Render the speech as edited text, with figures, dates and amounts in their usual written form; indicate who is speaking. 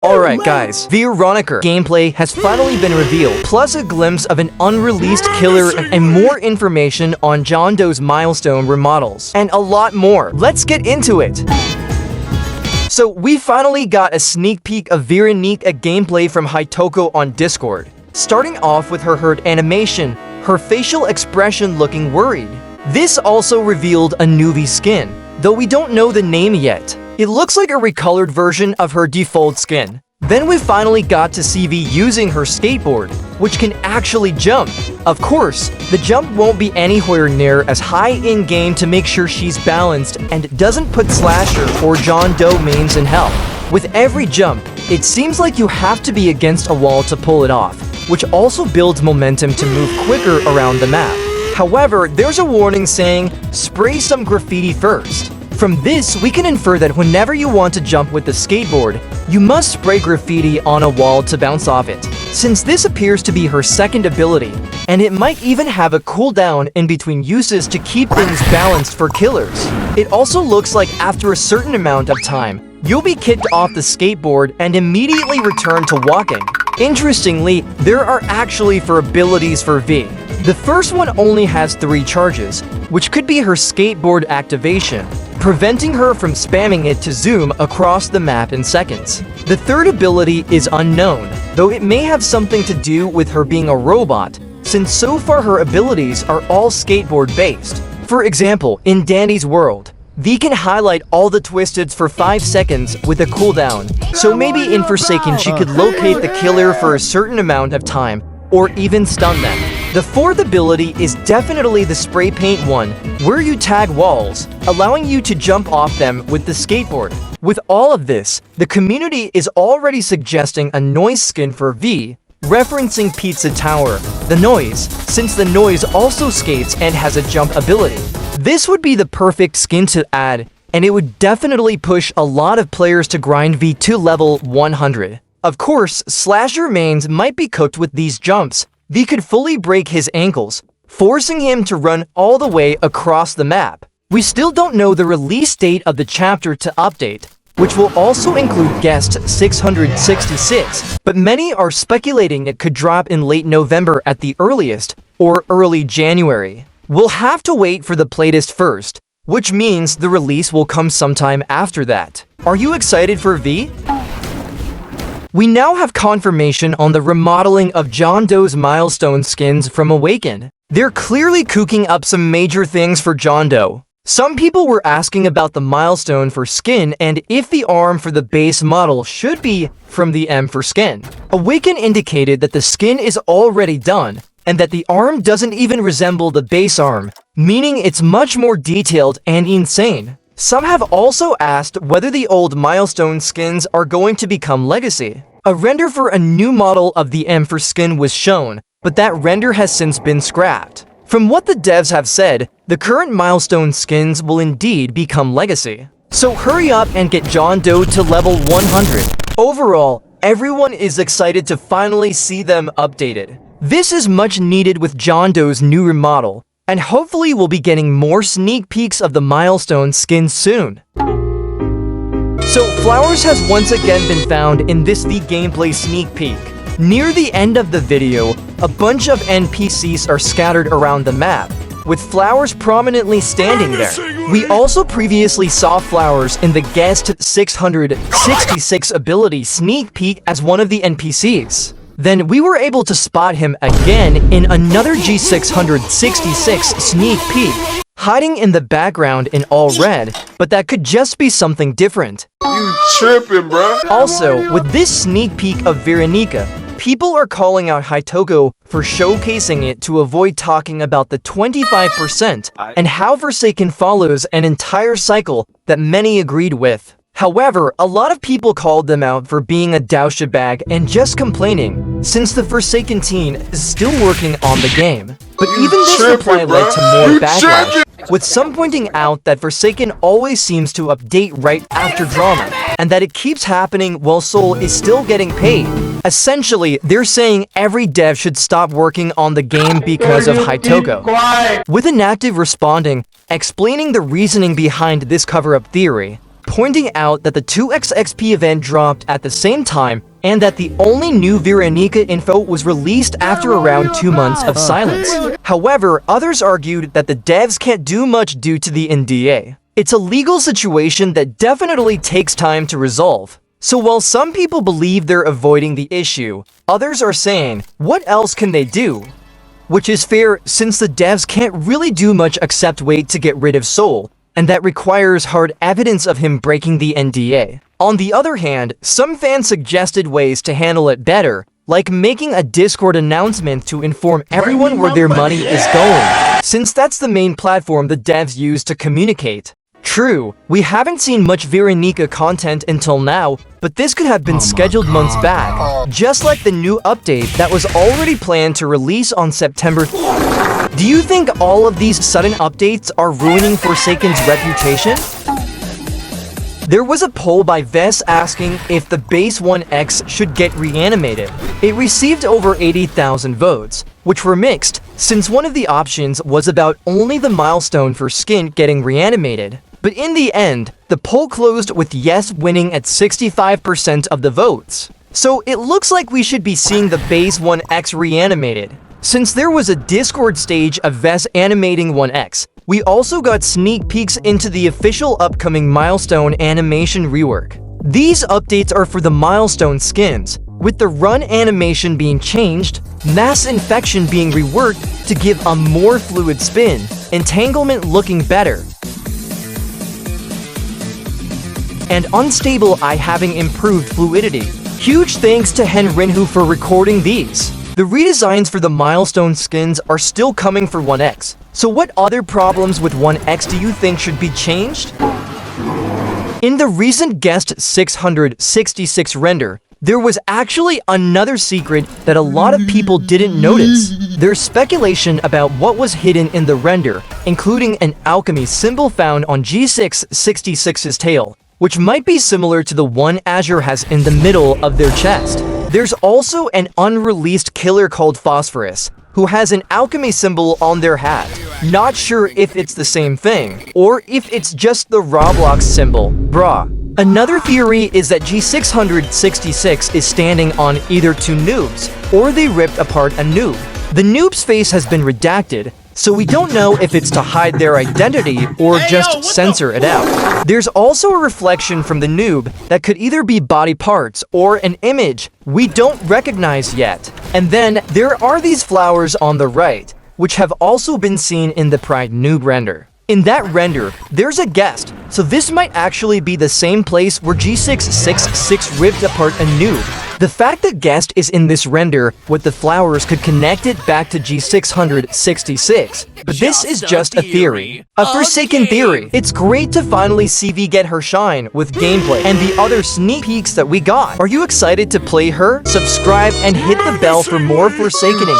Speaker 1: Alright guys, Veeronica gameplay has finally been revealed, plus a glimpse of an unreleased killer and more information on John Doe's Milestone remodels, and a lot more. Let's get into it! So we finally got a sneak peek of Veeronica gameplay from Hitoko on Discord. Starting off with her hurt animation, her facial expression looking worried. This also revealed a new V skin, though we don't know the name yet. It looks like a recolored version of her default skin. Then we finally got to see V using her skateboard, which can actually jump. Of course, the jump won't be anywhere near as high in-game to make sure she's balanced and doesn't put Slasher or John Doe mains in hell. With every jump, it seems like you have to be against a wall to pull it off, which also builds momentum to move quicker around the map. However, there's a warning saying, spray some graffiti first. From this, we can infer that whenever you want to jump with the skateboard, you must spray graffiti on a wall to bounce off it, since this appears to be her second ability, and it might even have a cooldown in between uses to keep things balanced for killers. It also looks like after a certain amount of time, you'll be kicked off the skateboard and immediately return to walking. Interestingly, there are actually 4 abilities for V. The first one only has 3 charges, which could be her skateboard activation, preventing her from spamming it to zoom across the map in seconds. The third ability is unknown, though it may have something to do with her being a robot, since so far her abilities are all skateboard-based. For example, in Dandy's world, V can highlight all the twisteds for 5 seconds with a cooldown, so maybe in Forsaken she could locate the killer for a certain amount of time, or even stun them. The fourth ability is definitely the spray paint one, where you tag walls, allowing you to jump off them with the skateboard. With all of this, the community is already suggesting a noise skin for V, referencing Pizza Tower, the noise, since the noise also skates and has a jump ability. This would be the perfect skin to add, and it would definitely push a lot of players to grind V to level 100. Of course, Slasher mains might be cooked with these jumps. V could fully break his ankles, forcing him to run all the way across the map. We still don't know the release date of the chapter to update, which will also include guest 666, but many are speculating it could drop in late November at the earliest, or early January. We'll have to wait for the playtest first, which means the release will come sometime after that. Are you excited for V? We now have confirmation on the remodeling of John Doe's Milestone skins from Awaken. They're clearly cooking up some major things for John Doe. Some people were asking about the Milestone for skin and if the arm for the base model should be from the M for skin. Awaken indicated that the skin is already done, and that the arm doesn't even resemble the base arm, meaning it's much more detailed and insane. Some have also asked whether the old Milestone skins are going to become legacy. A render for a new model of the M for skin was shown, but that render has since been scrapped. From what the devs have said, the current Milestone skins will indeed become legacy. So hurry up and get John Doe to level 100. Overall, everyone is excited to finally see them updated. This is much needed with John Doe's new remodel, and hopefully we'll be getting more sneak peeks of the Milestone skins soon. So flowers has once again been found in this V gameplay sneak peek. Near the end of the video, a bunch of NPCs are scattered around the map, with flowers prominently standing there. We also previously saw flowers in the guest 666 ability sneak peek as one of the NPCs. Then we were able to spot him again in another G666 sneak peek, hiding in the background in all red, but that could just be something different.
Speaker 2: You tripping, bruh.
Speaker 1: Also, with this sneak peek of Veeronica, people are calling out Hitoko for showcasing it to avoid talking about the 25% and how Forsaken follows an entire cycle that many agreed with. However, a lot of people called them out for being a douchebag and just complaining, since the Forsaken team is still working on the game. But even this reply led to more backlash, with some pointing out that Forsaken always seems to update right after drama, and that it keeps happening while Soul is still getting paid. Essentially, they're saying every dev should stop working on the game because of Hitoko. With Inactive responding, explaining the reasoning behind this cover-up theory, pointing out that the 2x XP event dropped at the same time and that the only new Veeronica info was released after around 2 months of silence. However, others argued that the devs can't do much due to the NDA. It's a legal situation that definitely takes time to resolve. So while some people believe they're avoiding the issue, others are saying, what else can they do? Which is fair since the devs can't really do much except wait to get rid of Soul, and that requires hard evidence of him breaking the NDA. On the other hand, some fans suggested ways to handle it better, like making a Discord announcement to inform everyone where their money is going, since that's the main platform the devs use to communicate. True, we haven't seen much Veeronica content until now, but this could have been scheduled months back, just like the new update that was already planned to release on September. Do you think all of these sudden updates are ruining Forsaken's reputation? There was a poll by Vess asking if the base 1X should get reanimated. It received over 80,000 votes, which were mixed, since one of the options was about only the milestone for skin getting reanimated. But in the end, the poll closed with yes winning at 65% of the votes. So it looks like we should be seeing the base 1X reanimated. Since there was a Discord stage of Vess animating 1X, we also got sneak peeks into the official upcoming Milestone animation rework. These updates are for the Milestone skins, with the run animation being changed, mass infection being reworked to give a more fluid spin, entanglement looking better, and unstable eye having improved fluidity. Huge thanks to Henrinhu for recording these. The redesigns for the Milestone skins are still coming for 1X. So what other problems with 1X do you think should be changed? In the recent Guest 666 render, there was actually another secret that a lot of people didn't notice. There's speculation about what was hidden in the render, including an alchemy symbol found on G666's tail, which might be similar to the one Azure has in the middle of their chest. There's also an unreleased killer called Phosphorus, who has an alchemy symbol on their hat. Not sure if it's the same thing, or if it's just the Roblox symbol, brah. Another theory is that G666 is standing on either two noobs, or they ripped apart a noob. The noob's face has been redacted, so we don't know if it's to hide their identity or just censor it out. There's also a reflection from the noob that could either be body parts or an image we don't recognize yet. And then there are these flowers on the right, which have also been seen in the Pride noob render. In that render, there's a guest, so this might actually be the same place where G666 ripped apart a noob. The fact that guest is in this render with the flowers could connect it back to G666, but this is just a theory. A Forsaken theory. It's great to finally see V get her shine with gameplay and the other sneak peeks that we got. Are you excited to play her? Subscribe and hit the bell for more Forsakening.